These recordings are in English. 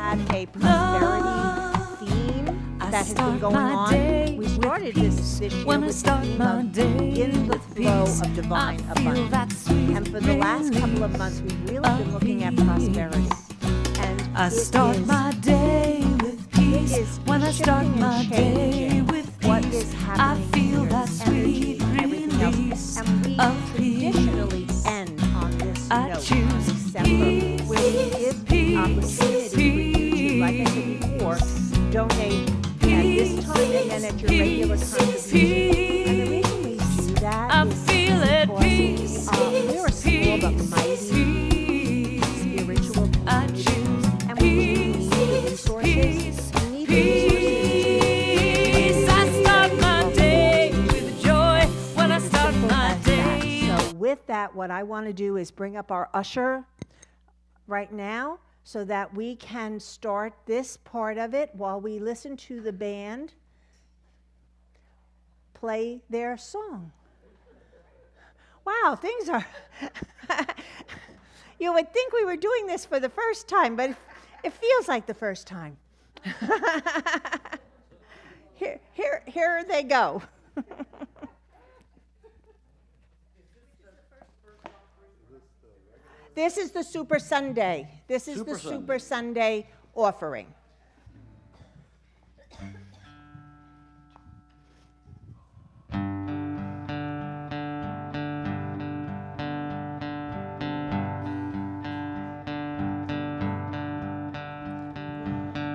had a prosperity theme that has been going on. We started this year with the theme of in the flow of divine abundance. And for the last couple of months, we've really been looking at prosperity. And I start my day with peace. When I start my day with what peace, is happening I feel here, that sweet release and we of traditionally peace. end on this I note choose in December, where we give the opportunity for you to, like I said before, donate at this time and then at your regular contribution. And the reason we do that I is feel at because peace. we're a small but mighty spiritual I community, choose and we need the resources. We need the resources. I start my day with joy when I start my day. So with that, what I want to do is bring up our usher right now so that we can start this part of it while we listen to the band play their song. Wow, things are... You would think we were doing this for the first time, but it feels like the first time. Here they go. This is the Super Sunday. This is the Super Sunday offering.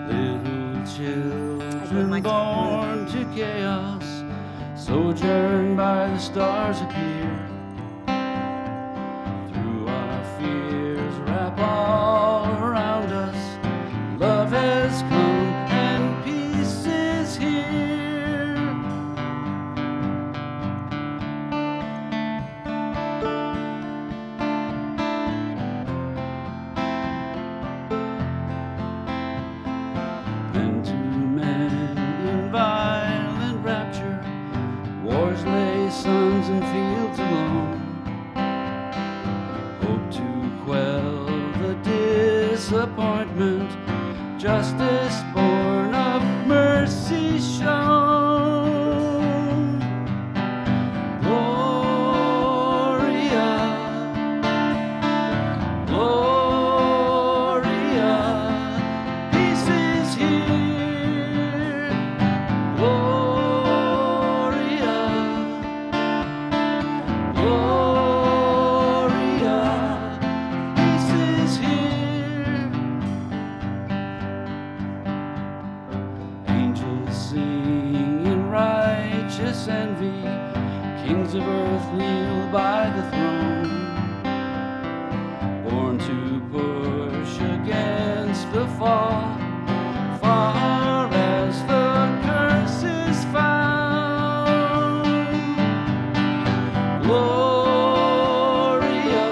Little children born to chaos, sojourn by the stars appear. Through our fears wrap all around us. Love has come and peace is here. Men to men in violent rapture, wars lay sons and fields alone. Hope to quell the disappointment, justice born of mercy shown. Gloria, Gloria, peace is here. Gloria, Gloria, peace is here. Angels sing in righteous envy. Kings of earth kneel by the throne. Born to push against the fall, far as the curse is found. Gloria,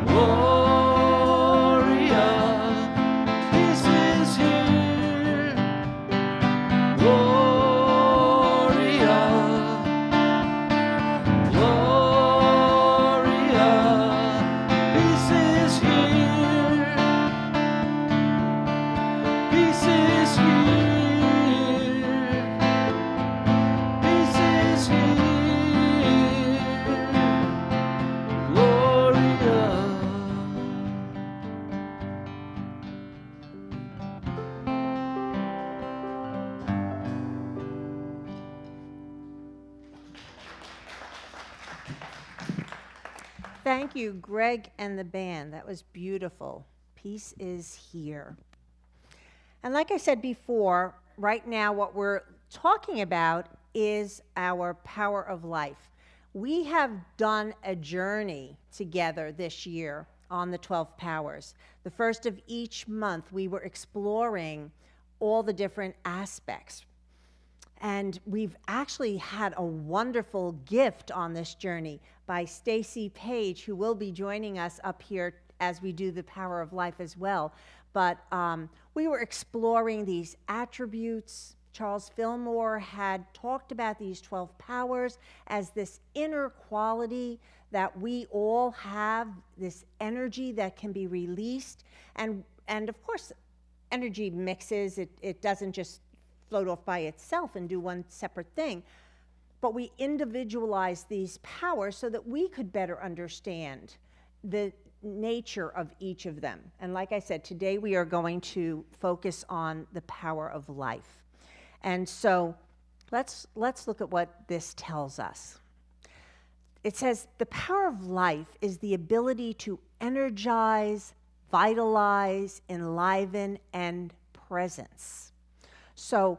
Gloria, peace is here. Gloria, Gloria, peace is here. Peace is here. Peace is here. Gloria. Thank you, Greg and the band. That was beautiful. Peace is here. And like I said before, right now what we're talking about is our power of life. We have done a journey together this year on the 12 powers. The first of each month, we were exploring all the different aspects. And we've actually had a wonderful gift on this journey by Stacy Page, who will be joining us up here as we do the power of life as well. But we were exploring these attributes. Charles Fillmore had talked about these 12 powers as this inner quality that we all have, this energy that can be released. And and of course, energy mixes. It doesn't just float off by itself and do one separate thing. But we individualize these powers so that we could better understand the nature of each of them. And like I said, today we are going to focus on the power of life. And so let's look at what this tells us. It says the power of life is the ability to energize, vitalize, enliven, and presence. So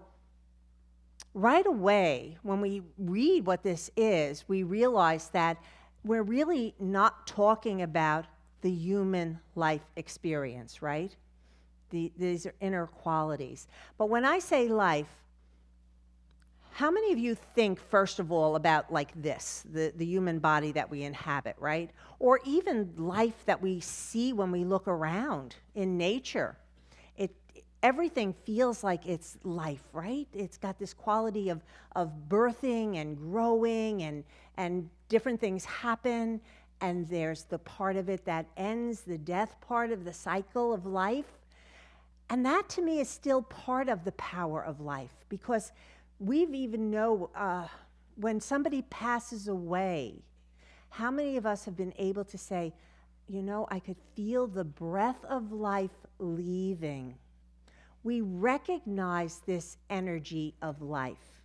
right away, when we read what this is, we realize that we're really not talking about the human life experience, right? These are inner qualities. But when I say life, how many of you think, first of all, about like this, the human body that we inhabit, right? Or even life that we see when we look around in nature. Everything feels like it's life, right? It's got this quality of birthing and growing, and different things happen, and there's the part of it that ends, the death part of the cycle of life. And that to me is still part of the power of life, because we've even know when somebody passes away, how many of us have been able to say, you know, I could feel the breath of life leaving. We recognize this energy of life.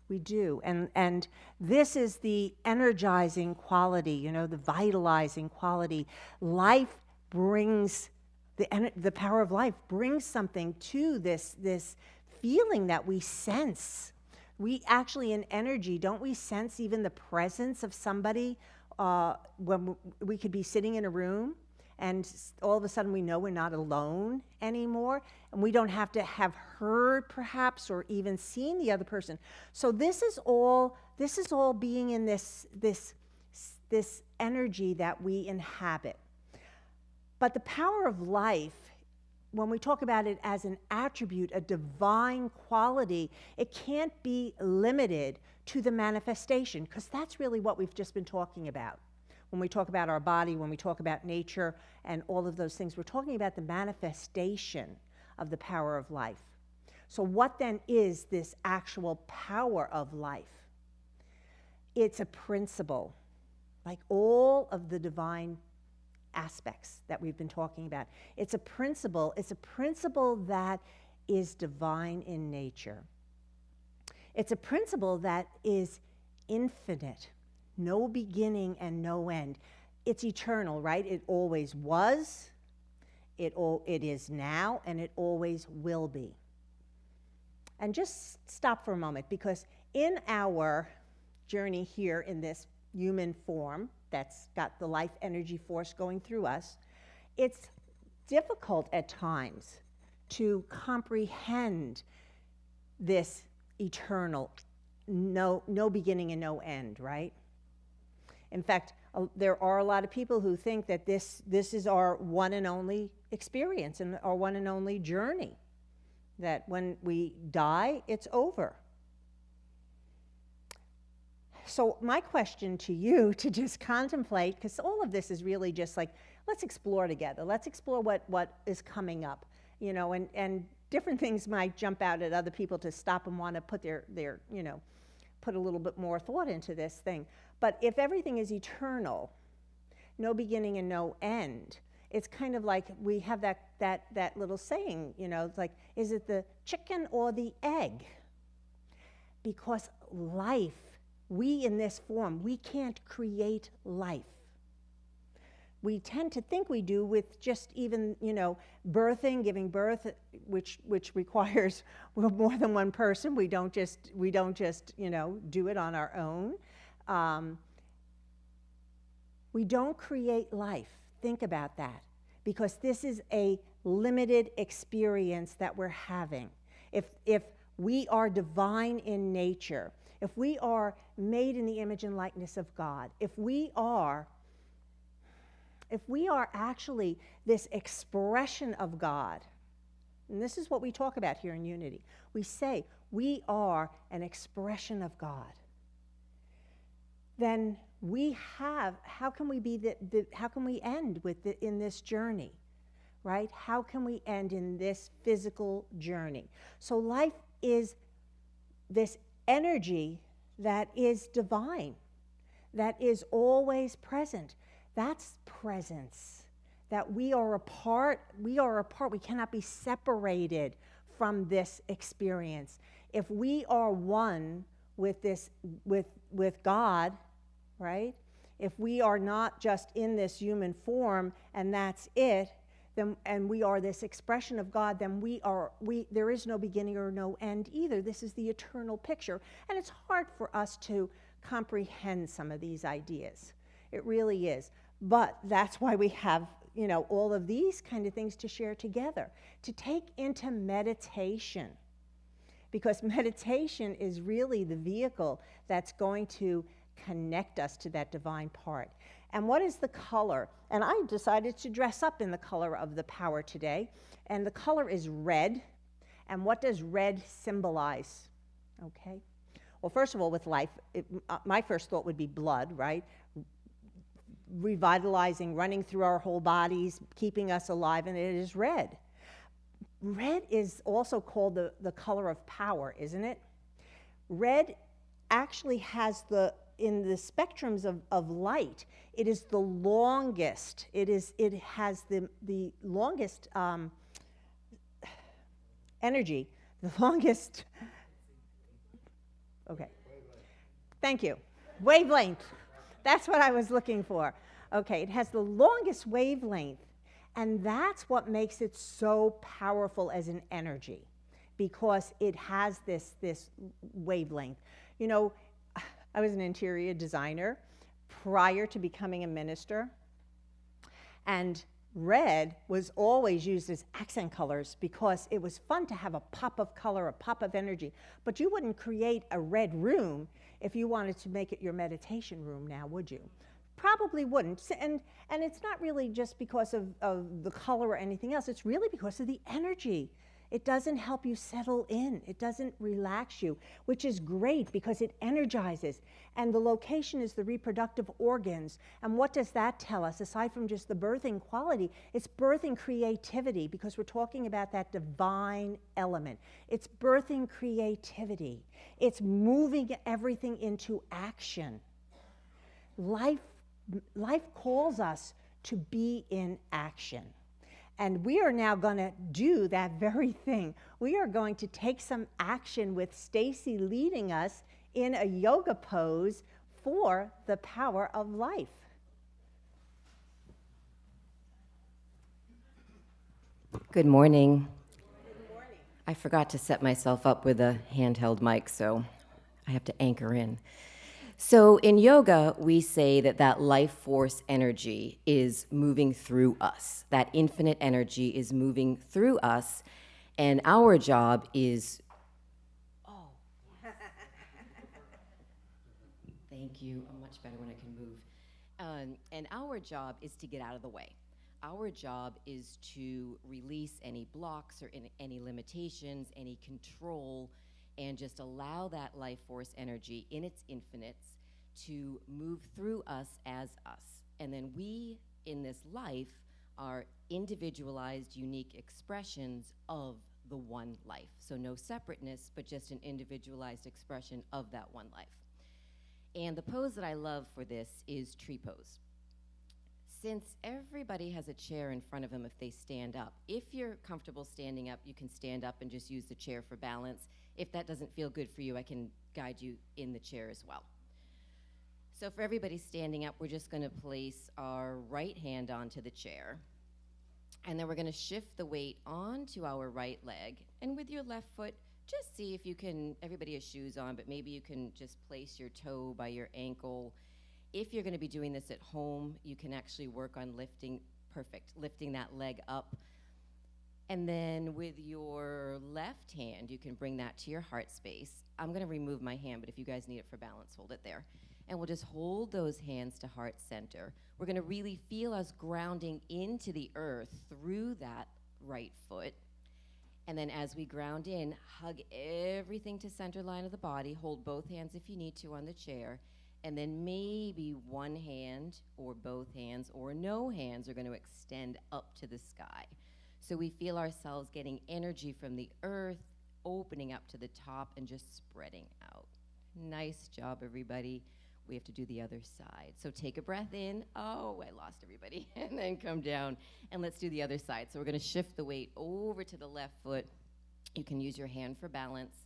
We do. And this is the energizing quality, you know, the vitalizing quality. Life brings, the power of life brings something to this feeling that we sense. We actually, in energy, don't we sense even the presence of somebody when we could be sitting in a room and all of a sudden we know we're not alone anymore, and we don't have to have heard perhaps or even seen the other person. So this is all being in this energy that we inhabit. But the power of life, when we talk about it as an attribute, a divine quality, it can't be limited to the manifestation, because that's really what we've just been talking about. When we talk about our body, when we talk about nature and all of those things, we're talking about the manifestation of the power of life. So what then is this actual power of life? It's a principle, like all of the divine aspects that we've been talking about. It's a principle that is divine in nature. It's a principle that is infinite, no beginning and no end. It's eternal, right? It always was, it is now, and it always will be. And just stop for a moment, because in our journey here in this human form that's got the life energy force going through us, it's difficult at times to comprehend this eternal, no beginning and no end, right? In fact, there are a lot of people who think that this is our one and only experience and our one and only journey, that when we die, it's over. So my question to you to just contemplate, because all of this is really just like, let's explore together. Let's explore what is coming up, you know, and different things might jump out at other people to stop and want to put their you know, put a little bit more thought into this thing. But if everything is eternal, no beginning and no end, it's kind of like we have that little saying, you know, it's like, is it the chicken or the egg? Because life, we in this form, we can't create life. We tend to think we do with just even, you know, birthing, giving birth, which requires more than one person. We don't just, you know, do it on our own. We don't create life. Think about that, because this is a limited experience that we're having. If we are divine in nature, if we are made in the image and likeness of God, if we are actually this expression of God, and this is what we talk about here in Unity, we say we are an expression of God, then we have, how can we be how can we end with in this journey? right? How can we end in this physical journey? So life is this energy that is divine, that is always present. That's presence. That we are a part, we cannot be separated from this experience. If we are one with this, with God, right? If we are not just in this human form and that's it, then, and we are this expression of God, then there is no beginning or no end either. This is the eternal picture. And it's hard for us to comprehend some of these ideas. It really is. But that's why we have, you know, all of these kind of things to share together, to take into meditation. Because meditation is really the vehicle that's going to connect us to that divine part. And what is the color? And I decided to dress up in the color of the power today. And the color is red. And what does red symbolize? Okay. Well, first of all, with life, my first thought would be blood, right? Revitalizing, running through our whole bodies, keeping us alive, and it is red. Red is also called the color of power, isn't it? Red actually has in the spectrums of light, it is the longest. It has the longest energy, the longest. Okay. Thank you. Wavelength. That's what I was looking for. Okay, it has the longest wavelength, and that's what makes it so powerful as an energy, because it has this wavelength. You know, I was an interior designer prior to becoming a minister, and red was always used as accent colors because it was fun to have a pop of color, a pop of energy. But you wouldn't create a red room if you wanted to make it your meditation room now, would you? Probably wouldn't. And it's not really just because of the color or anything else. It's really because of the energy. It doesn't help you settle in. It doesn't relax you, which is great because it energizes. And the location is the reproductive organs. And what does that tell us? Aside from just the birthing quality, it's birthing creativity, because we're talking about that divine element. It's birthing creativity. It's moving everything into action. Life calls us to be in action. And we are now going to do that very thing. We are going to take some action with Stacy leading us in a yoga pose for the power of life. Good morning. Good morning. I forgot to set myself up with a handheld mic, so I have to anchor in. So in yoga, we say that life force energy is moving through us. That infinite energy is moving through us, and our job is... Oh. Thank you. I'm much better when I can move. And our job is to get out of the way. Our job is to release any blocks or any limitations, any control, and just allow that life force energy in its infinites to move through us as us. And then we, in this life, are individualized, unique expressions of the one life. So no separateness, but just an individualized expression of that one life. And the pose that I love for this is tree pose. Since everybody has a chair in front of them if they stand up, if you're comfortable standing up, you can stand up and just use the chair for balance. If that doesn't feel good for you, I can guide you in the chair as well. So for everybody standing up, we're just going to place our right hand onto the chair. And then we're going to shift the weight onto our right leg. And with your left foot, just see if you can, everybody has shoes on, but maybe you can just place your toe by your ankle. If you're going to be doing this at home, you can actually work on lifting that leg up. And then with your left hand, you can bring that to your heart space. I'm going to remove my hand, but if you guys need it for balance, hold it there. And we'll just hold those hands to heart center. We're going to really feel us grounding into the earth through that right foot. And then as we ground in, hug everything to center line of the body. Hold both hands if you need to on the chair. And then maybe one hand or both hands or no hands are going to extend up to the sky. So we feel ourselves getting energy from the earth, opening up to the top and just spreading out. Nice job, everybody. We have to do the other side. So take a breath in. Oh, I lost everybody. And then come down. And let's do the other side. So we're going to shift the weight over to the left foot. You can use your hand for balance.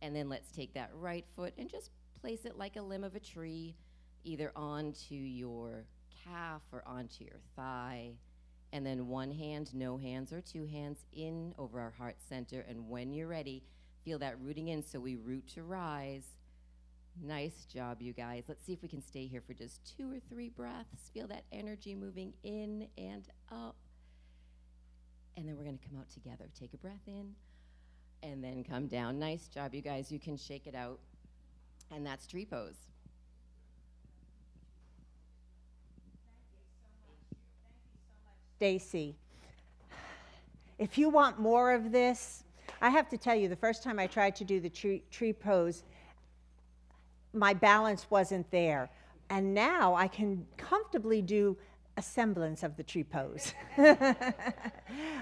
And then let's take that right foot and just place it like a limb of a tree, either onto your calf or onto your thigh. And then one hand, no hands, or two hands in over our heart center. And when you're ready, feel that rooting in. So we root to rise. Nice job, you guys. Let's see if we can stay here for just 2 or 3 breaths. Feel that energy moving in and up. And then we're going to come out together. Take a breath in and then come down. Nice job, you guys. You can shake it out. And that's tree pose. Stacy, if you want more of this, I have to tell you, the first time I tried to do the tree pose, my balance wasn't there. And now I can comfortably do a semblance of the tree pose.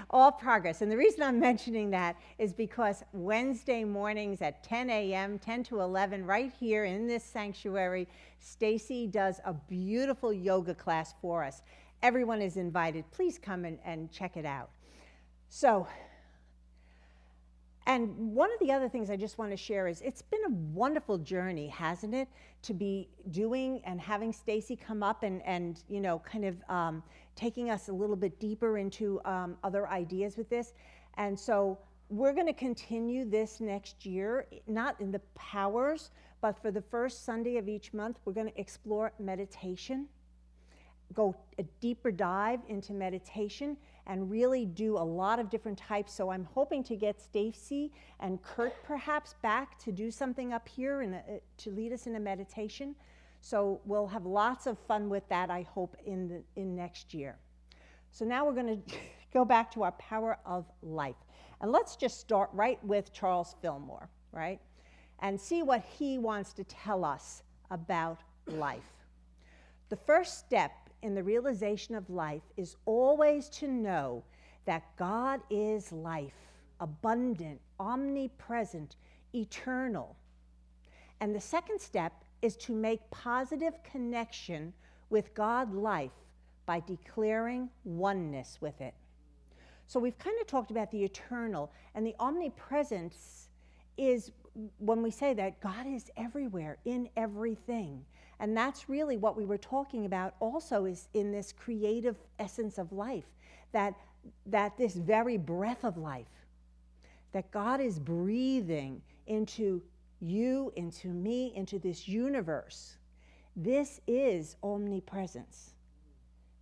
All progress. And the reason I'm mentioning that is because Wednesday mornings at 10 a.m., 10 to 11, right here in this sanctuary, Stacy does a beautiful yoga class for us. Everyone is invited. Please come and check it out. So, and one of the other things I just want to share is it's been a wonderful journey, hasn't it, to be doing and having Stacy come up and you know, kind of taking us a little bit deeper into other ideas with this. And so we're going to continue this next year, not in the powers, but for the first Sunday of each month, we're going to explore meditation, go a deeper dive into meditation, and really do a lot of different types. So I'm hoping to get Stacy and Kurt perhaps back to do something up here and to lead us in a meditation. So we'll have lots of fun with that, I hope, in next year. So now we're going to go back to our power of life. And let's just start right with Charles Fillmore, right? And see what he wants to tell us about life. The first step in the realization of life is always to know that God is life, abundant, omnipresent, eternal. And the second step is to make positive connection with God life by declaring oneness with it. So we've kind of talked about the eternal, and the omnipresence is when we say that God is everywhere, in everything. And that's really what we were talking about also, is in this creative essence of life, that this very breath of life, that God is breathing into you, into me, into this universe. This is omnipresence.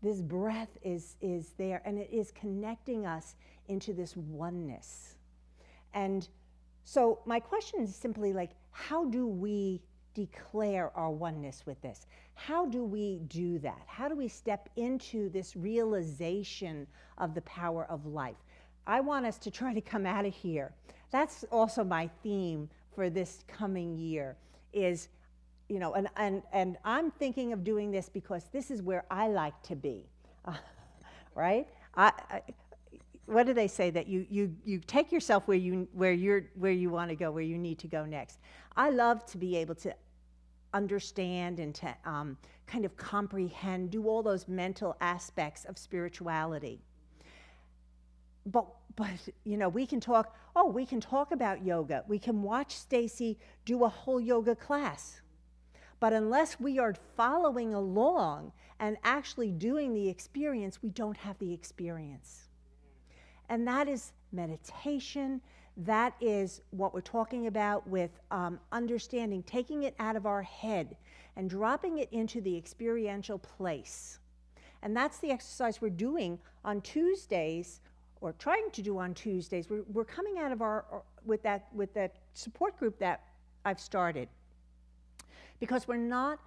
This breath is there, and it is connecting us into this oneness. And so my question is simply like, how do we declare our oneness with this? How do we do that? How do we step into this realization of the power of life? I want us to try to come out of here. That's also my theme for this coming year is, you know, and I'm thinking of doing this because this is where I like to be, right? What do they say, that you take yourself where you want to go, where you need to go next? I love to be able to understand and to kind of comprehend, do all those mental aspects of spirituality. But you know, we can talk about yoga. We can watch Stacy do a whole yoga class. But unless we are following along and actually doing the experience, we don't have the experience. And that is meditation. That is what we're talking about with understanding, taking it out of our head and dropping it into the experiential place. And that's the exercise we're doing on Tuesdays, or trying to do on Tuesdays. We're coming out of with that support group that I've started, because we're not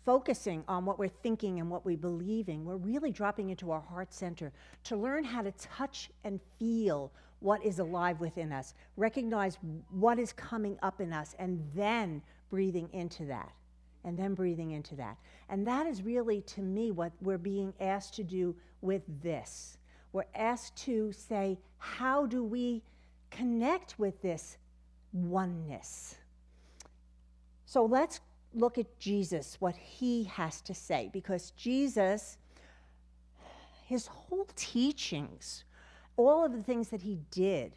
focusing on what we're thinking and what we're believing. We're really dropping into our heart center to learn how to touch and feel what is alive within us, recognize what is coming up in us, and then breathing into that, and then breathing into that. And that is really, to me, what we're being asked to do with this. We're asked to say, how do we connect with this oneness? So let's look at Jesus, what he has to say, because Jesus, his whole teachings, all of the things that he did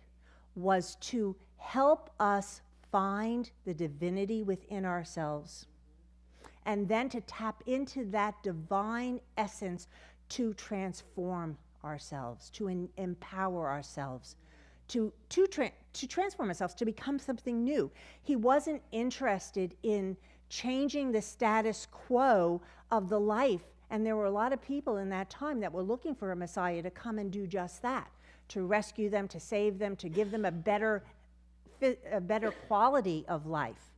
was to help us find the divinity within ourselves, and then to tap into that divine essence to transform ourselves, to empower ourselves, to transform ourselves, to become something new. He wasn't interested in changing the status quo of the life, and there were a lot of people in that time that were looking for a Messiah to come and do just that, to rescue them, to save them, to give them a better quality of life.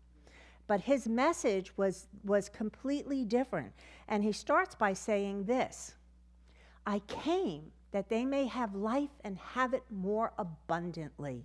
But his message was completely different. And he starts by saying this: I came that they may have life and have it more abundantly.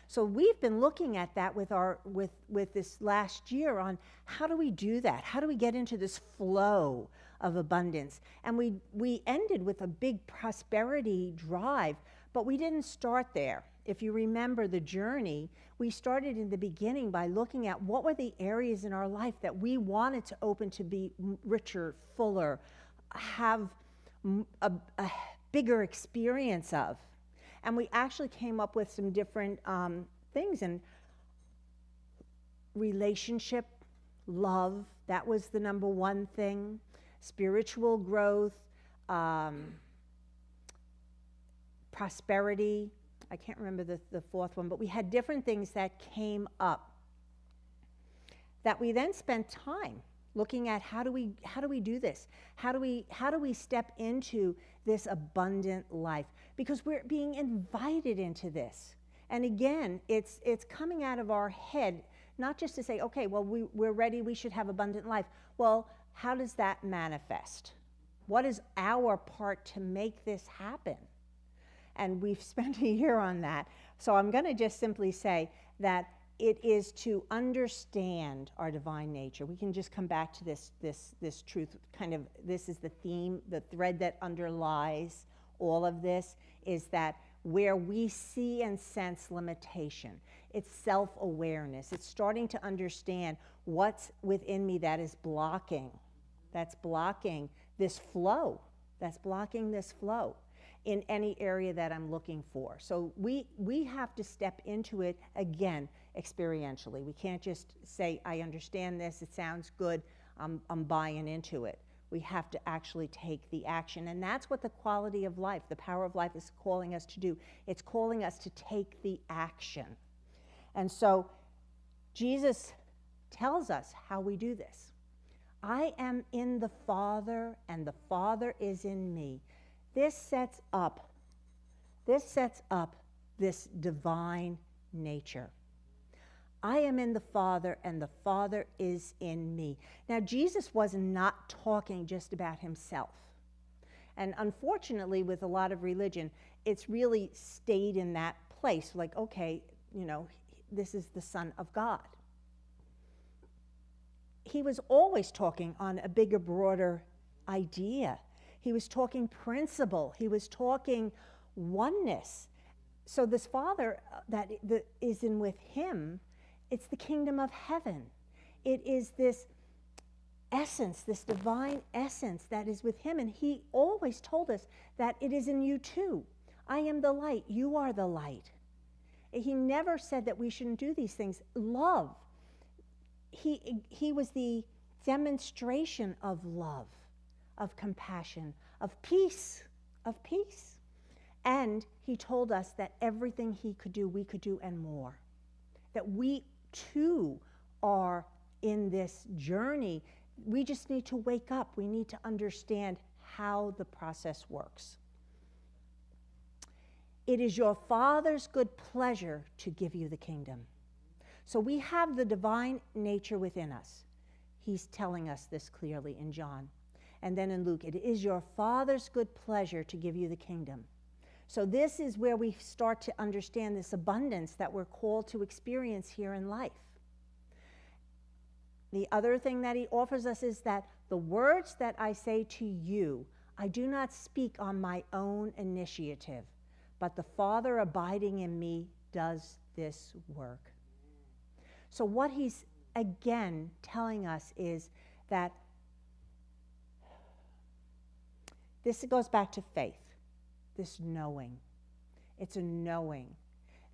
So we've been looking at that with this last year on how do we do that? How do we get into this flow of abundance? And we ended with a big prosperity drive, but we didn't start there. If you remember the journey, we started in the beginning by looking at what were the areas in our life that we wanted to open to be richer, fuller, have a bigger experience of. And we actually came up with some different things. And relationship, love, that was the number one thing. Spiritual growth, prosperity. I can't remember the fourth one, but we had different things that came up that we then spent time looking at how do we do this? How do we step into this abundant life? Because we're being invited into this. And again, it's coming out of our head, not just to say, okay, well, we're ready, we should have abundant life. Well, how does that manifest? What is our part to make this happen? And we've spent a year on that. So I'm going to just simply say that it is to understand our divine nature. We can just come back to this truth, kind of, this is the theme, the thread that underlies all of this, is that where we see and sense limitation, it's self-awareness. It's starting to understand what's within me that is blocking, that's blocking this flow, in any area that I'm looking for. So we have to step into it again experientially. We can't just say, I understand this, it sounds good, I'm buying into it. We have to actually take the action. And that's what the quality of life, the power of life, is calling us to do. It's calling us to take the action. And so Jesus tells us how we do this. I am in the Father, and the Father is in me. This sets up this divine nature. I am in the Father, and the Father is in me. Now, Jesus was not talking just about himself. And unfortunately, with a lot of religion, it's really stayed in that place. Like, okay, this is the Son of God. He was always talking on a bigger, broader idea. He was talking principle. He was talking oneness. So this Father that is in with him, it's the kingdom of heaven. It is this essence, this divine essence that is with him. And he always told us that it is in you too. I am the light. You are the light. He never said that we shouldn't do these things. Love. He was the demonstration of love, of compassion, of peace, And he told us that everything he could do, we could do and more. That we too are in this journey. We just need to wake up. We need to understand how the process works. It is your Father's good pleasure to give you the kingdom. So we have the divine nature within us. He's telling us this clearly in John. And then in Luke, it is your Father's good pleasure to give you the kingdom. So this is where we start to understand this abundance that we're called to experience here in life. The other thing that he offers us is that the words that I say to you, I do not speak on my own initiative, but the Father abiding in me does this work. So what he's again telling us is that this goes back to faith, this knowing. It's a knowing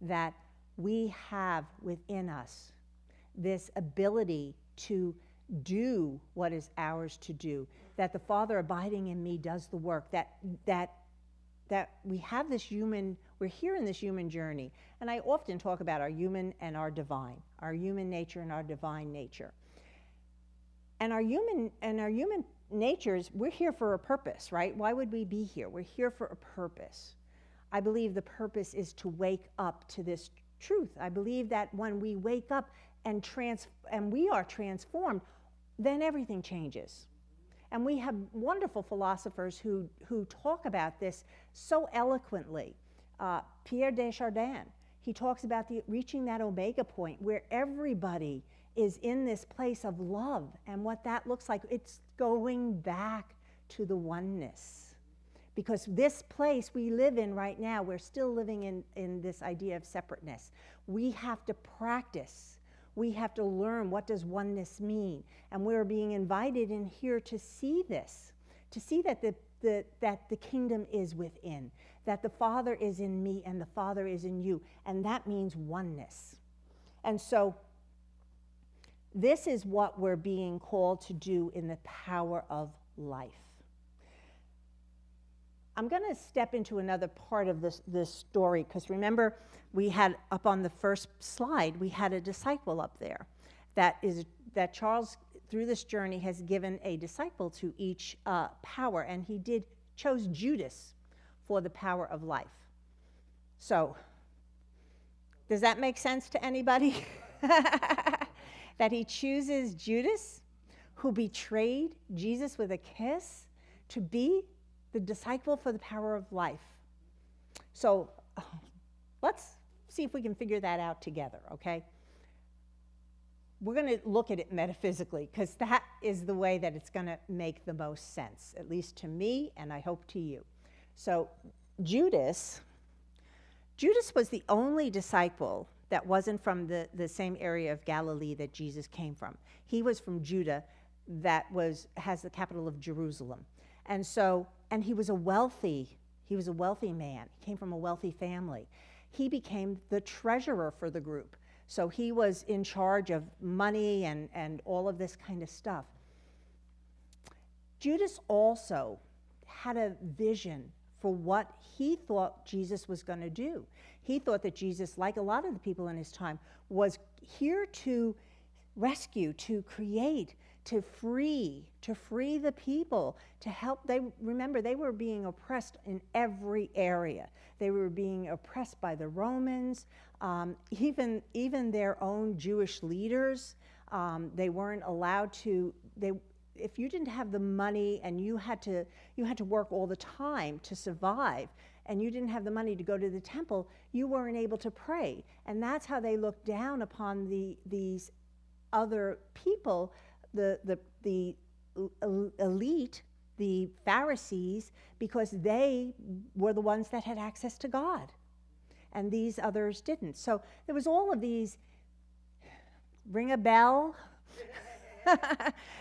that we have within us this ability to do what is ours to do, that the Father abiding in me does the work, that we have this human, we're here in this human journey. And I often talk about our human and our divine, our human nature and our divine nature. And our human natures, we're here for a purpose, right? Why would we be here? We're here for a purpose. I believe the purpose is to wake up to this truth. I believe that when we wake up and we are transformed, then everything changes. And we have wonderful philosophers who talk about this so eloquently. Pierre Desjardins, he talks about reaching that omega point where everybody is in this place of love, and what that looks like. It's going back to the oneness. Because this place we live in right now, we're still living in this idea of separateness. We have to practice. We have to learn, what does oneness mean? And we're being invited in here to see this, to see that the kingdom is within, that the Father is in me and the Father is in you, and that means oneness. And so this is what we're being called to do in the power of life. I'm going to step into another part of this story, because remember, we had up on the first slide, we had a disciple up there that Charles, through this journey, has given a disciple to each power, and he chose Judas for the power of life. So, does that make sense to anybody? That he chooses Judas, who betrayed Jesus with a kiss, to be the disciple for the power of life. So let's see if we can figure that out together, okay? We're going to look at it metaphysically, because that is the way that it's going to make the most sense, at least to me, and I hope to you. So Judas was the only disciple that wasn't from the same area of Galilee that Jesus came from. He was from Judah, that has the capital of Jerusalem. And he was a wealthy man. He came from a wealthy family. He became the treasurer for the group. So he was in charge of money and all of this kind of stuff. Judas also had a vision for what he thought Jesus was going to do. He thought that Jesus, like a lot of the people in his time, was here to rescue, to create, to free the people, to help. Remember, they were being oppressed in every area. They were being oppressed by the Romans, even their own Jewish leaders. They weren't allowed to. If you didn't have the money and you had to work all the time to survive, and you didn't have the money to go to the temple, you weren't able to pray. And that's how they looked down upon these other people, the elite, the Pharisees, because they were the ones that had access to God, and these others didn't. So there was all of these, ring a bell.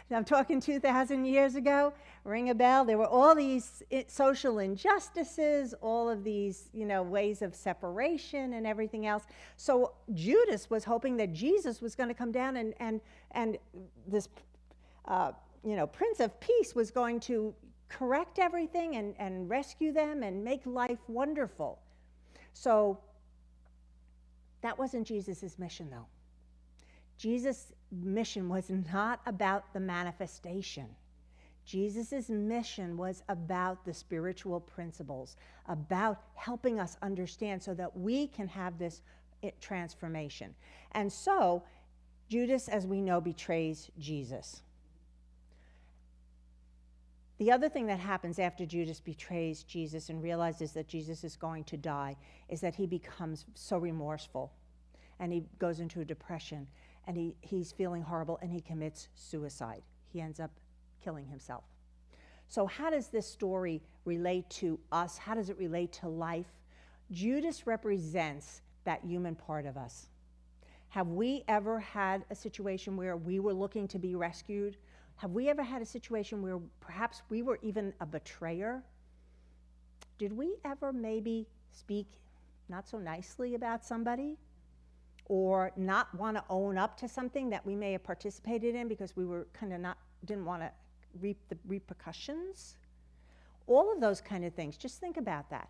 I'm talking 2,000 years ago, ring a bell. There were all these social injustices, all of these, ways of separation and everything else. So Judas was hoping that Jesus was going to come down and this, Prince of Peace was going to correct everything and rescue them and make life wonderful. So that wasn't Jesus' mission, though. Jesus' mission was not about the manifestation. Jesus' mission was about the spiritual principles, about helping us understand so that we can have this transformation. And so Judas, as we know, betrays Jesus. The other thing that happens after Judas betrays Jesus and realizes that Jesus is going to die is that he becomes so remorseful, and he goes into a depression, and he's feeling horrible, and he commits suicide. He ends up killing himself. So how does this story relate to us? How does it relate to life? Judas represents that human part of us. Have we ever had a situation where we were looking to be rescued? Have we ever had a situation where perhaps we were even a betrayer? Did we ever maybe speak not so nicely about somebody? Or not want to own up to something that we may have participated in because we were kind of didn't want to reap the repercussions? All of those kind of things. Just think about that.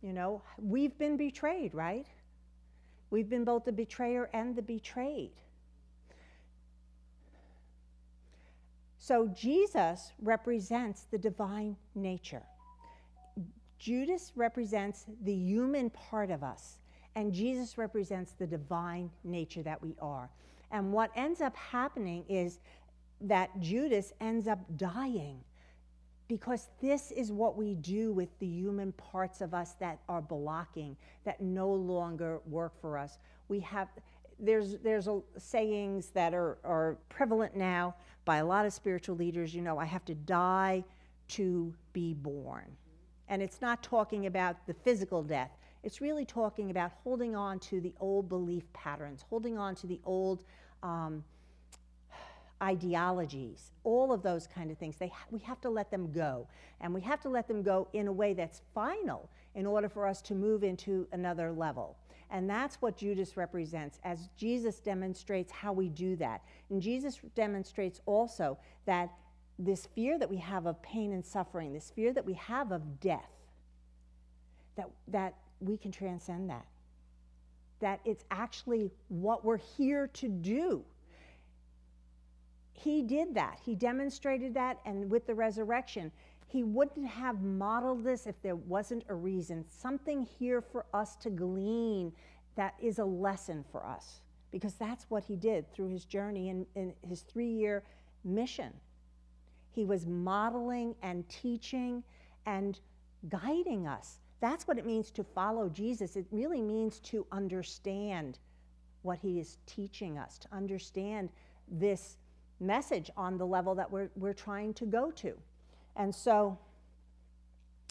You know, we've been betrayed, right? We've been both the betrayer and the betrayed. So Jesus represents the divine nature. Judas represents the human part of us, and Jesus represents the divine nature that we are. And what ends up happening is that Judas ends up dying, because this is what we do with the human parts of us that are blocking, that no longer work for us. There's sayings that are prevalent now by a lot of spiritual leaders, you know, I have to die to be born. And it's not talking about the physical death. It's really talking about holding on to the old belief patterns, holding on to the old ideologies, all of those kind of things. We have to let them go. And we have to let them go in a way that's final in order for us to move into another level. And that's what Judas represents, as Jesus demonstrates how we do that. And Jesus demonstrates also that this fear that we have of pain and suffering, this fear that we have of death, that we can transcend that. That it's actually what we're here to do. He did that. He demonstrated that, and with the resurrection, he wouldn't have modeled this if there wasn't a reason, something here for us to glean that is a lesson for us, because that's what he did through his journey in his 3-year mission. He was modeling and teaching and guiding us. That's what it means to follow Jesus. It really means to understand what he is teaching us, to understand this message on the level that we're trying to go to. And so,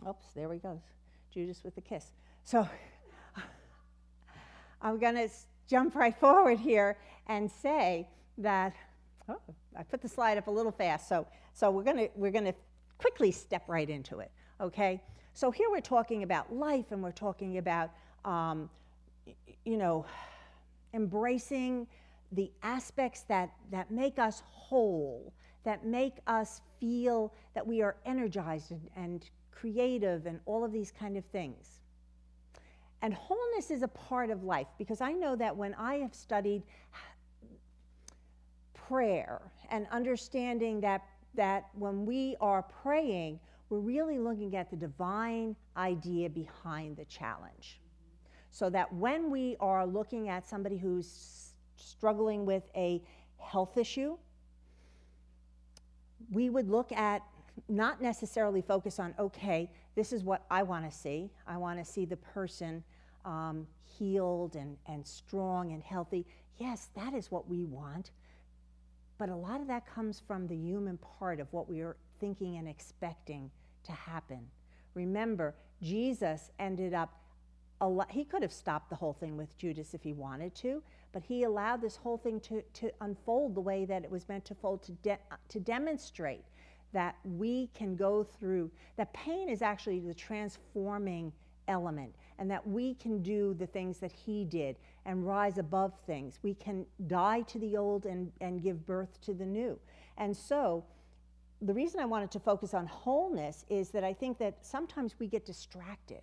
oops, there he goes, Judas with the kiss. So I'm going to jump right forward here and say that, oh, I put the slide up a little fast, so we're going to quickly step right into it, okay? So here we're talking about life, and we're talking about, embracing the aspects that make us whole, that make us feel that we are energized and creative and all of these kind of things. And wholeness is a part of life, because I know that when I have studied prayer and understanding that when we are praying, we're really looking at the divine idea behind the challenge. So that when we are looking at somebody who's struggling with a health issue, we would look at, not necessarily focus on, okay, this is what I want to see. I want to see the person healed and strong and healthy. Yes, that is what we want. But a lot of that comes from the human part of what we are thinking and expecting to happen. Remember, Jesus ended up, he could have stopped the whole thing with Judas if he wanted to, but he allowed this whole thing to unfold the way that it was meant to fold, to demonstrate that we can go through, that pain is actually the transforming element, and that we can do the things that he did and rise above things. We can die to the old and give birth to the new. And so the reason I wanted to focus on wholeness is that I think that sometimes we get distracted.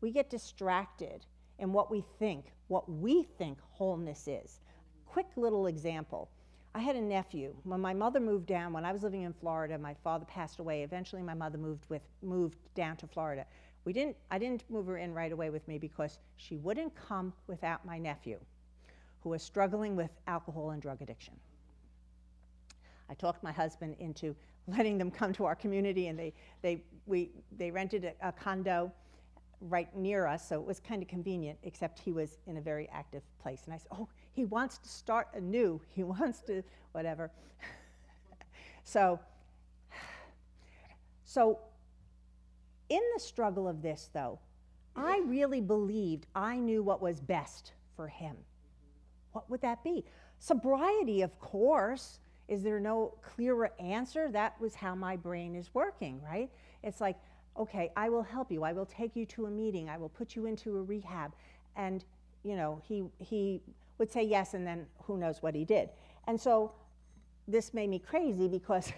We get distracted in what we think wholeness is. Quick little example. I had a nephew. When my mother moved down, when I was living in Florida, my father passed away. Eventually my mother moved down to Florida. I didn't move her in right away with me because she wouldn't come without my nephew, who was struggling with alcohol and drug addiction. I talked my husband into letting them come to our community, and they rented a condo right near us, so it was kind of convenient, except he was in a very active place. And I said, oh, he wants to start anew. He wants to, whatever. So So in the struggle of this, though, I really believed I knew what was best for him. What would that be? Sobriety, of course. Is there no clearer answer? That was how my brain is working, right? It's like, okay, I will help you. I will take you to a meeting. I will put you into a rehab. And, you know, he would say yes, and then who knows what he did. And so this made me crazy because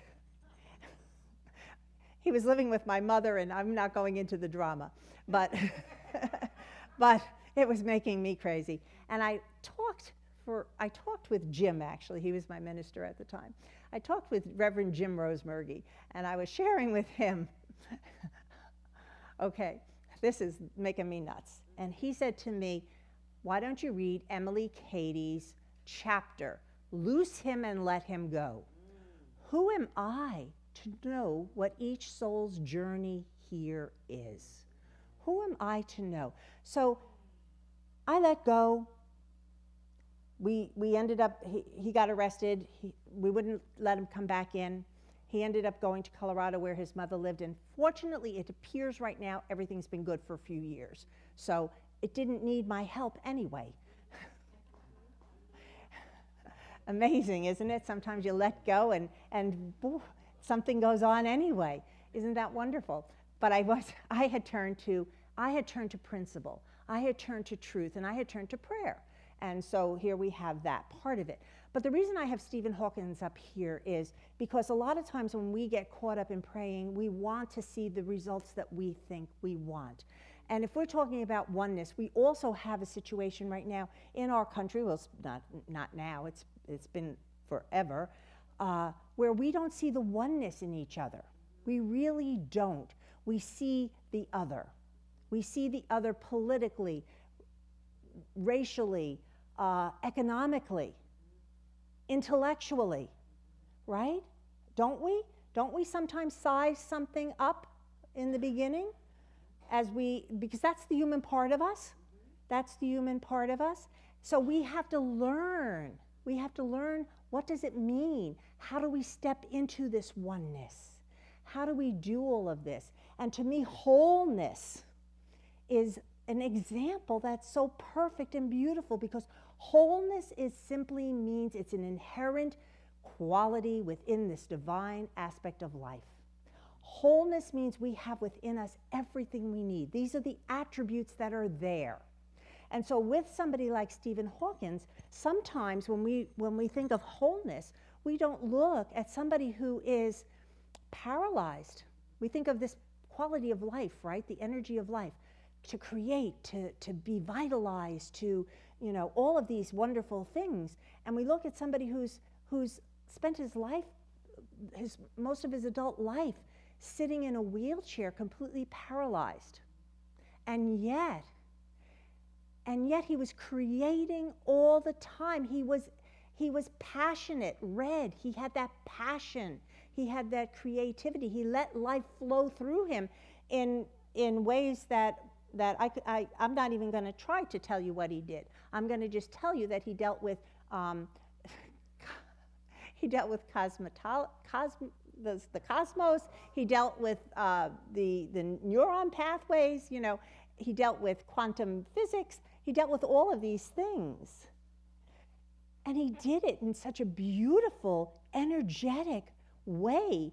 he was living with my mother, and I'm not going into the drama, but, but it was making me crazy. And I talked with Jim, actually. He was my minister at the time. I talked with Reverend Jim Rosemurgy, and I was sharing with him, okay, this is making me nuts. And he said to me, why don't you read Emily Cady's chapter, Loose Him and Let Him Go? Who am I to know what each soul's journey here is? Who am I to know? So I let go. We ended up, he got arrested. We wouldn't let him come back in. He ended up going to Colorado where his mother lived. And fortunately, it appears right now everything's been good for a few years. So it didn't need my help anyway. Amazing, isn't it? Sometimes you let go and something goes on anyway. Isn't that wonderful? But I had turned to principle. I had turned to truth, and I had turned to prayer. And so here we have that part of it. But the reason I have Stephen Hawkins up here is because a lot of times when we get caught up in praying, we want to see the results that we think we want. And if we're talking about oneness, we also have a situation right now in our country, well, it's not now, it's been forever, where we don't see the oneness in each other. We really don't. We see the other. We see the other politically, racially, economically, intellectually, right? Don't we? Don't we sometimes size something up in the beginning because that's the human part of us. That's the human part of us. So we have to learn. We have to learn, what does it mean? How do we step into this oneness? How do we do all of this? And to me, wholeness is an example that's so perfect and beautiful, because wholeness simply means it's an inherent quality within this divine aspect of life. Wholeness means we have within us everything we need. These are the attributes that are there. And so with somebody like Stephen Hawkins, sometimes when we think of wholeness, we don't look at somebody who is paralyzed. We think of this quality of life, right? The energy of life, to create, to be vitalized, to, you know, all of these wonderful things. And we look at somebody who's spent his life, most of his adult life, sitting in a wheelchair, completely paralyzed. And yet he was creating all the time. He was passionate, red. He had that passion. He had that creativity. He let life flow through him in ways that I'm not even going to try to tell you what he did. I'm going to just tell you that he dealt with the cosmos. He dealt with the neuron pathways. You know, he dealt with quantum physics. He dealt with all of these things, and he did it in such a beautiful, energetic way.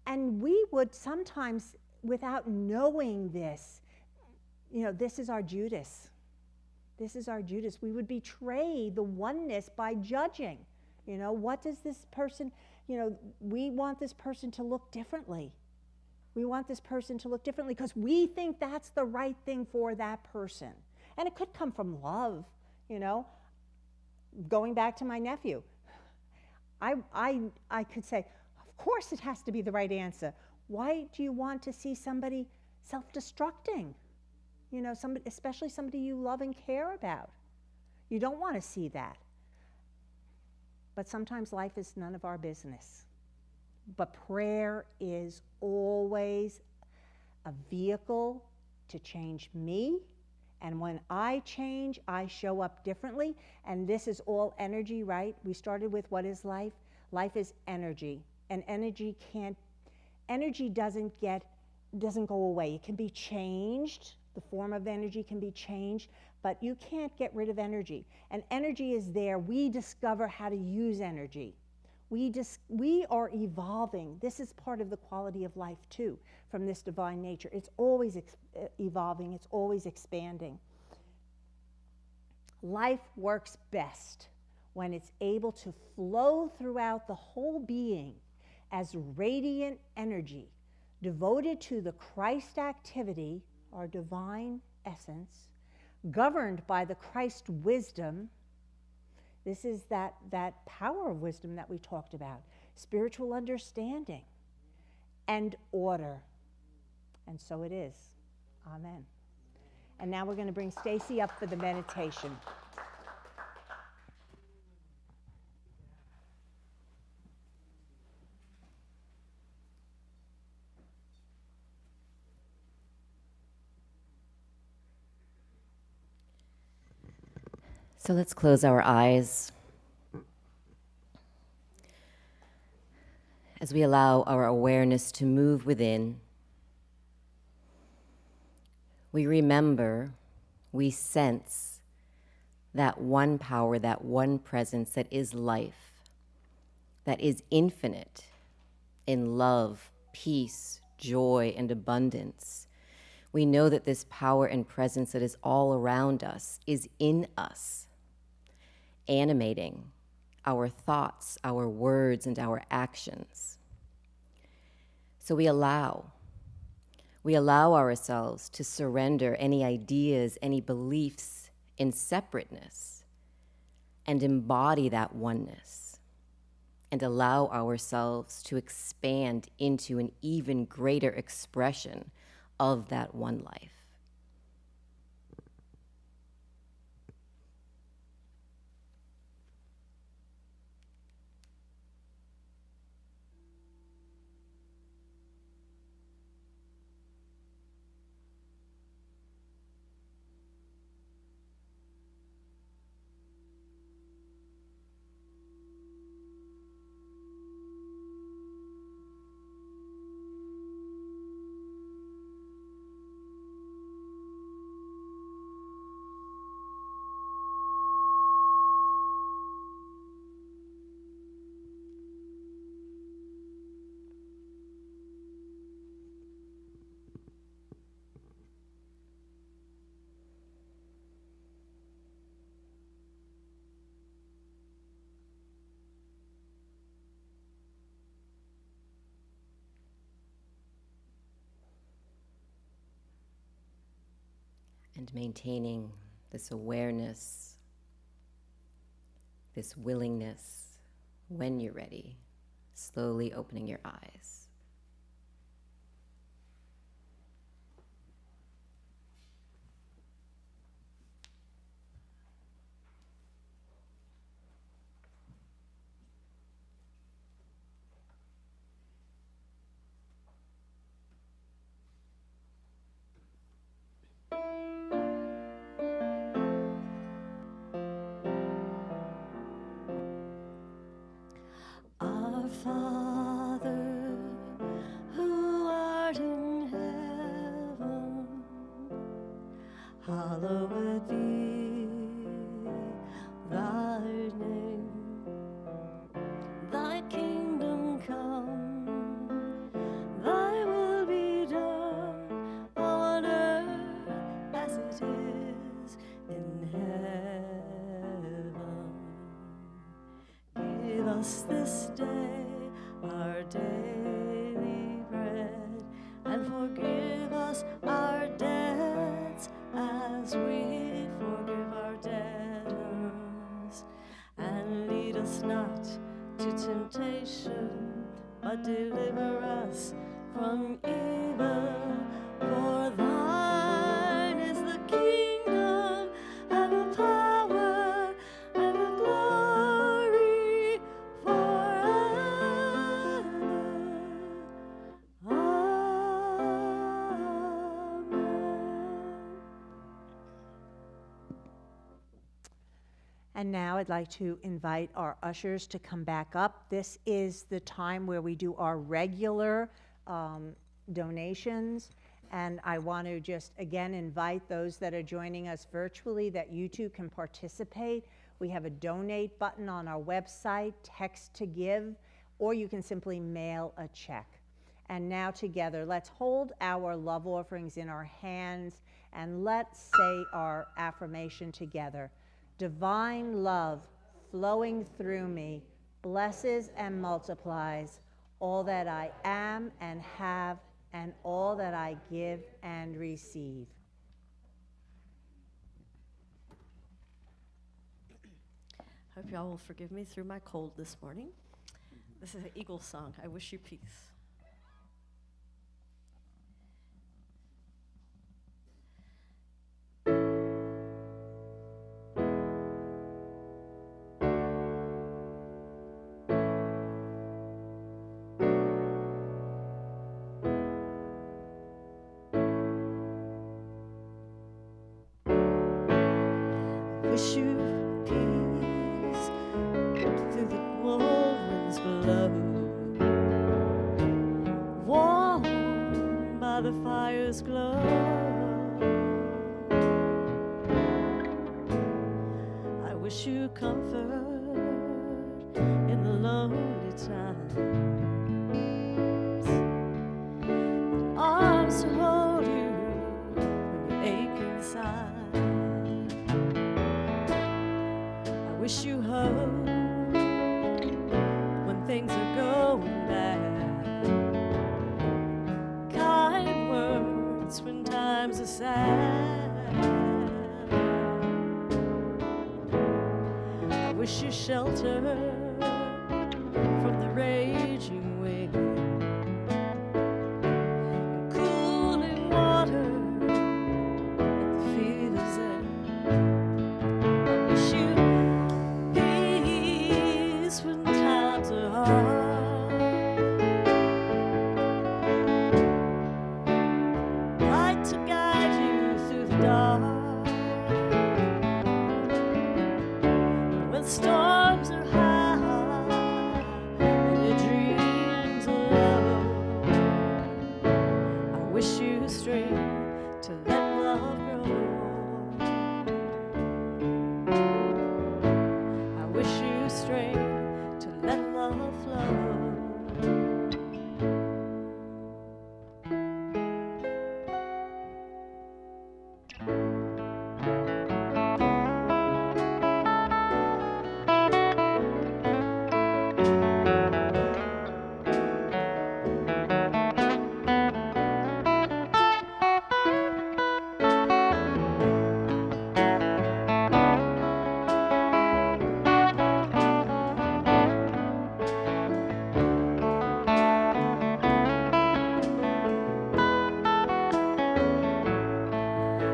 And we would sometimes, without knowing this, you know, this is our Judas. This is our Judas. We would betray the oneness by judging. You know, what does this person, you know, we want this person to look differently. We want this person to look differently because we think that's the right thing for that person. And it could come from love, you know. Going back to my nephew, I could say, of course it has to be the right answer. Why do you want to see somebody self-destructing? You know, somebody, especially somebody you love and care about. You don't want to see that. But sometimes life is none of our business. But prayer is always a vehicle to change me. And when I change, I show up differently. And this is all energy, right? We started with what is life? Life is energy. And energy energy doesn't go away. It can be changed. The form of energy can be changed, but you can't get rid of energy. And energy is there. We discover how to use energy. We are evolving. This is part of the quality of life too, from this divine nature. It's always evolving. It's always expanding. Life works best when it's able to flow throughout the whole being as radiant energy, devoted to the Christ activity, our divine essence, governed by the Christ wisdom. This is that power of wisdom that we talked about, spiritual understanding and order. And so it is. Amen. And now we're going to bring Stacy up for the meditation. So let's close our eyes as we allow our awareness to move within. We remember, we sense that one power, that one presence that is life, that is infinite in love, peace, joy, and abundance. We know that this power and presence that is all around us is in us, animating our thoughts, our words, and our actions. So we allow ourselves to surrender any ideas, any beliefs in separateness, and embody that oneness, and allow ourselves to expand into an even greater expression of that one life. And maintaining this awareness, this willingness, when you're ready, slowly opening your eyes. Our Father, who art in heaven, hallowed be thy name. Thy kingdom come, thy will be done on earth as it is in heaven. Give us this day our daily bread, and forgive us our debts as we forgive our debtors. And lead us not to temptation, but deliver us from evil. For thine is the kingdom and the power and the glory forever. Amen. And now I'd like to invite our ushers to come back up. This is the time where we do our regular donations. And I want to just again invite those that are joining us virtually that you too can participate. We have a donate button on our website, text to give, or you can simply mail a check. And now together, let's hold our love offerings in our hands and let's say our affirmation together. Divine love flowing through me blesses and multiplies all that I am and have and all that I give and receive. Hope y'all will forgive me through my cold this morning. This is an Eagle song, I Wish You Peace. Wish you peace through the whirlwinds below, warm by the fire's glow. I wish you comfort in the lonely times, arms to hold you when you ache inside. I wish you hope when things are going bad, kind words when times are sad. I wish you shelter from the raging wind and cooling water at the fever's end. I wish you peace when times are hard, light to guide you through the dark. When storms are high and your dreams are low, I wish you strength to let love grow. I wish you strength to let love flow.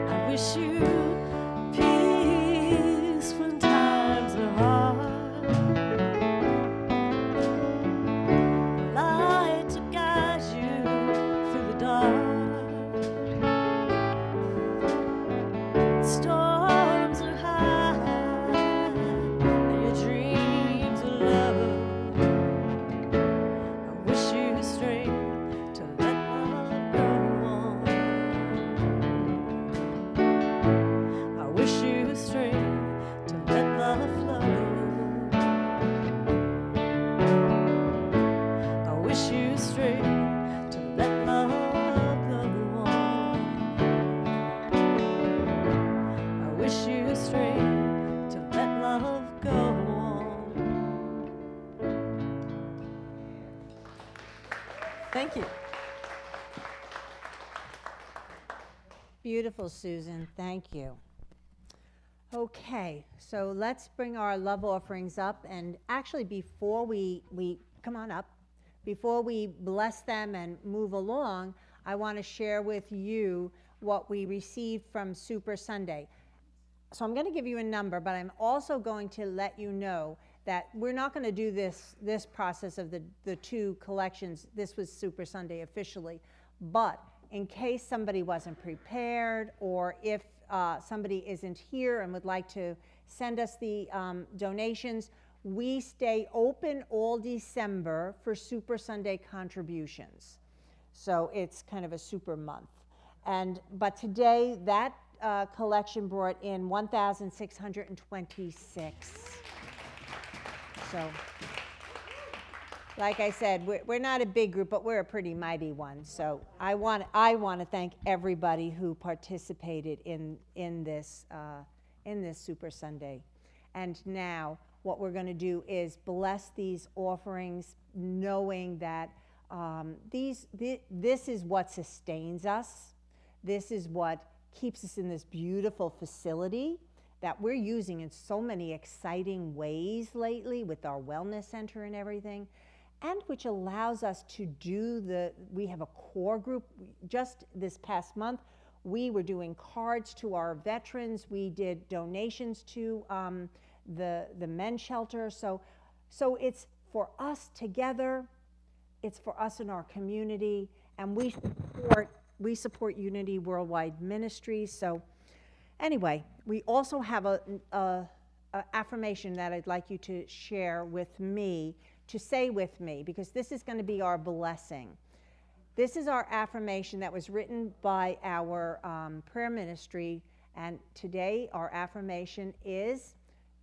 I wish you peace when times are hard, light to guide you through the dark. Storms are high and your dreams are low. I wish you strength to let love go on. I wish you strength to let love flow. I wish you strength to let love go on. I wish you strength to let love go on. Thank you. Beautiful, Susan. Thank you. Okay, so let's bring our love offerings up. And actually, before we come on up, before we bless them and move along, I want to share with you what we received from Super Sunday. So I'm going to give you a number, but I'm also going to let you know that we're not going to do this process of the two collections. This was Super Sunday officially, but in case somebody wasn't prepared, or if somebody isn't here and would like to send us the donations, we stay open all December for Super Sunday contributions. So it's kind of a super month. But today, that collection brought in 1,626. So, like I said, we're not a big group, but we're a pretty mighty one. So I want to thank everybody who participated in this Super Sunday. And now what we're going to do is bless these offerings, knowing that this is what sustains us. This is what keeps us in this beautiful facility that we're using in so many exciting ways lately with our wellness center and everything, and which allows us to do we have a core group. Just this past month, we were doing cards to our veterans. We did donations to the men's shelter. So it's for us together. It's for us in our community, and we support Unity Worldwide Ministries. So anyway, we also have a affirmation that I'd like you to share with me, to say with me, because this is going to be our blessing. This is our affirmation that was written by our prayer ministry, and today our affirmation is,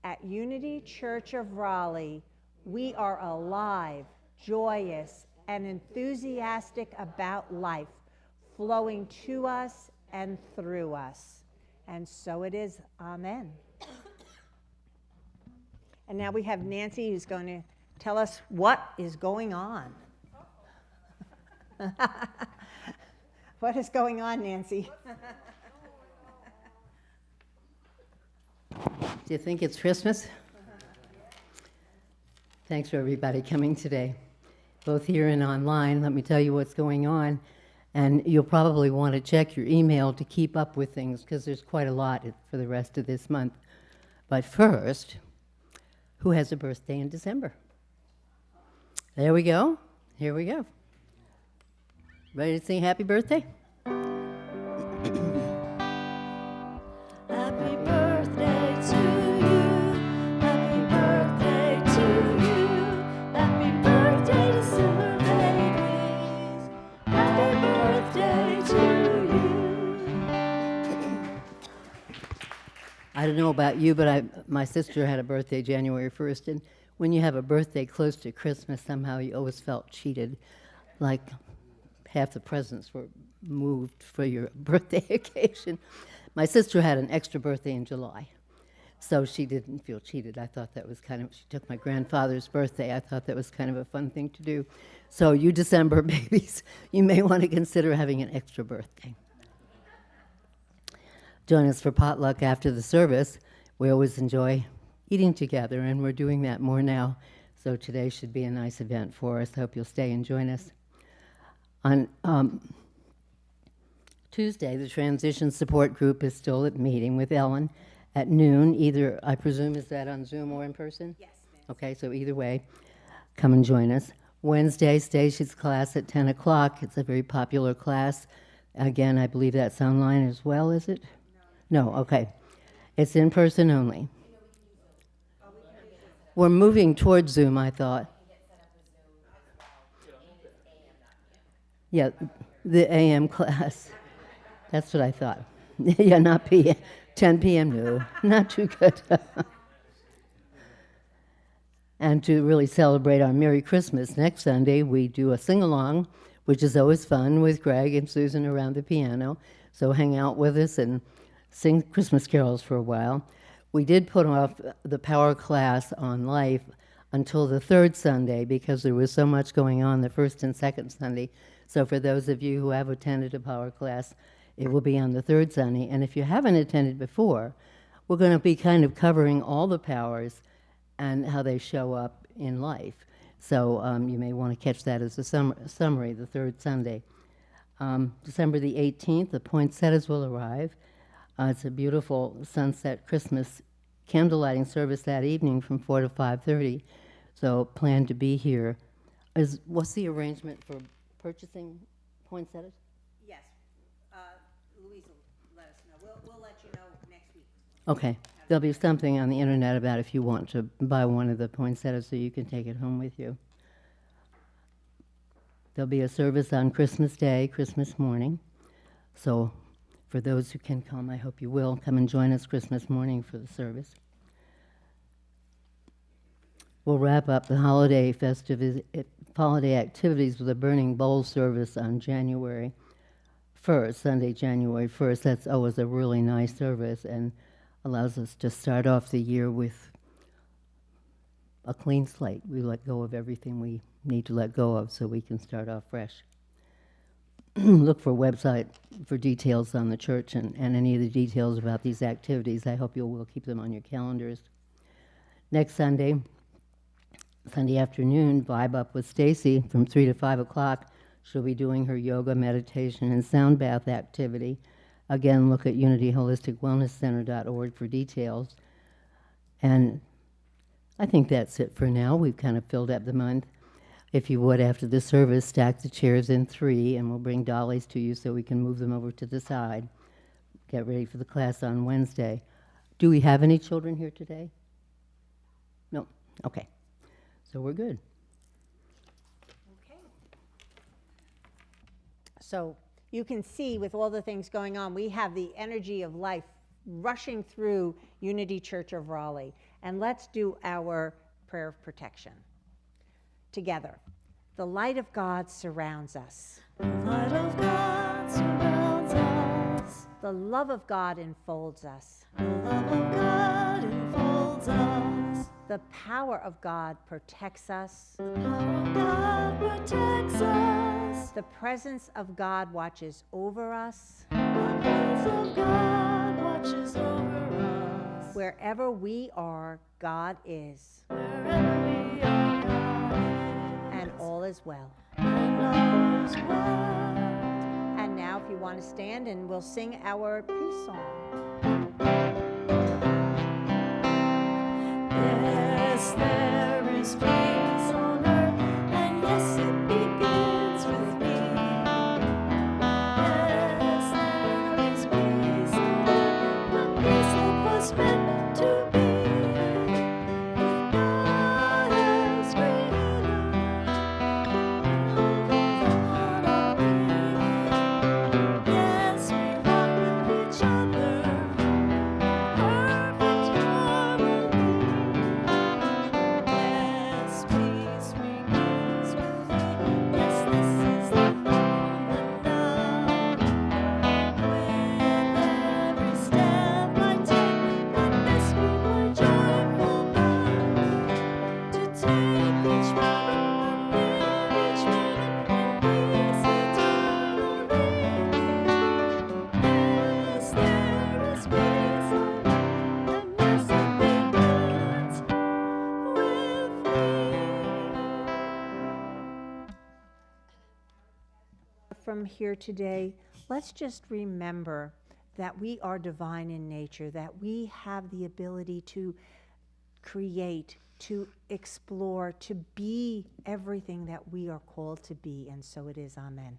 at Unity Church of Raleigh, we are alive, joyous, and enthusiastic about life, flowing to us and through us. And so it is. Amen. And now we have Nancy, who's going to tell us what is going on. What is going on, Nancy? Do you think it's Christmas? Thanks for everybody coming today, both here and online. Let me tell you what's going on. And you'll probably want to check your email to keep up with things, because there's quite a lot for the rest of this month. But first, who has a birthday in December? There we go. Here we go. Ready to sing happy birthday? Happy birthday to you. Happy birthday to you. Happy birthday to silver babies. Happy birthday to you. I don't know about you, but my sister had a birthday January 1st, and when you have a birthday close to Christmas, somehow you always felt cheated, like half the presents were moved for your birthday occasion. My sister had an extra birthday in July, so she didn't feel cheated. I thought that was she took my grandfather's birthday. I thought that was kind of a fun thing to do. So you December babies, you may want to consider having an extra birthday. Join us for potluck after the service. We always enjoy eating together, and we're doing that more now. So today should be a nice event for us. Hope you'll stay and join us. On Tuesday, the transition support group is still at meeting with Ellen at noon. Either, I presume, is that on Zoom or in person? Yes, ma'am. Okay, so either way, come and join us. Wednesday, Stacy's class at 10 o'clock. It's a very popular class. Again, I believe that's online as well, is it? No, okay. It's in person only. We're moving towards Zoom, I thought. Yeah, the AM class. That's what I thought. Yeah, not 10 p.m., no, not too good. And to really celebrate our Merry Christmas, next Sunday we do a sing-along, which is always fun, with Greg and Susan around the piano. So hang out with us and sing Christmas carols for a while. We did put off the power class on life until the third Sunday because there was so much going on the first and second Sunday. So for those of you who have attended a power class, it will be on the third Sunday. And if you haven't attended before, we're going to be kind of covering all the powers and how they show up in life. So you may want to catch that as a summary, the third Sunday. December the 18th, the poinsettias will arrive. It's a beautiful sunset Christmas candlelighting service that evening from 4 to 5:30. So plan to be here. What's the arrangement for purchasing poinsettias? Yes. Louise will let us know. We'll let you know next week. Okay. There'll be something on the internet about if you want to buy one of the poinsettias so you can take it home with you. There'll be a service on Christmas Day, Christmas morning. So for those who can come, I hope you will come and join us Christmas morning for the service. We'll wrap up the holiday holiday activities with a burning bowl service on January 1st, Sunday, January 1st. That's always a really nice service and allows us to start off the year with a clean slate. We let go of everything we need to let go of so we can start off fresh. Look for website for details on the church and any of the details about these activities. I hope you will keep them on your calendars. Next Sunday afternoon, Vibe Up with Stacy from 3 to 5 o'clock. She'll be doing her yoga, meditation, and sound bath activity. Again, look at unityholisticwellnesscenter.org for details. And I think that's it for now. We've kind of filled up the month. If you would, after the service, stack the chairs in 3, and we'll bring dollies to you so we can move them over to the side. Get ready for the class on Wednesday. Do we have any children here today? No? Okay. So we're good. Okay. So you can see with all the things going on, we have the energy of life rushing through Unity Church of Raleigh. And let's do our prayer of protection together. The light of God surrounds us. The light of God surrounds us. The love of God enfolds us. The love of God enfolds us. The power of God protects us. The power of God protects us. The presence of God watches over us. The presence of God watches over us. Wherever we are, God is. Wherever we are, God And all is well. is. And all is well. And now, if you want to stand, and we'll sing our peace song. Yes, there is peace on earth, and yes, it begins with me. Yes, there is peace on earth, the peace that was meant to be. With God as creator, and over on yes, we rock with each other, perfect harmony. Yes, peace begins with me. Yes, this is the moment now. With every step I take, let this be my joyful vow. To take each moment and live each minute in peace eternally. Yes, there is peace on earth, and yes, it begins with me. From here today, let's just remember that we are divine in nature, that we have the ability to create, to explore, to be everything that we are called to be, and so it is. Amen.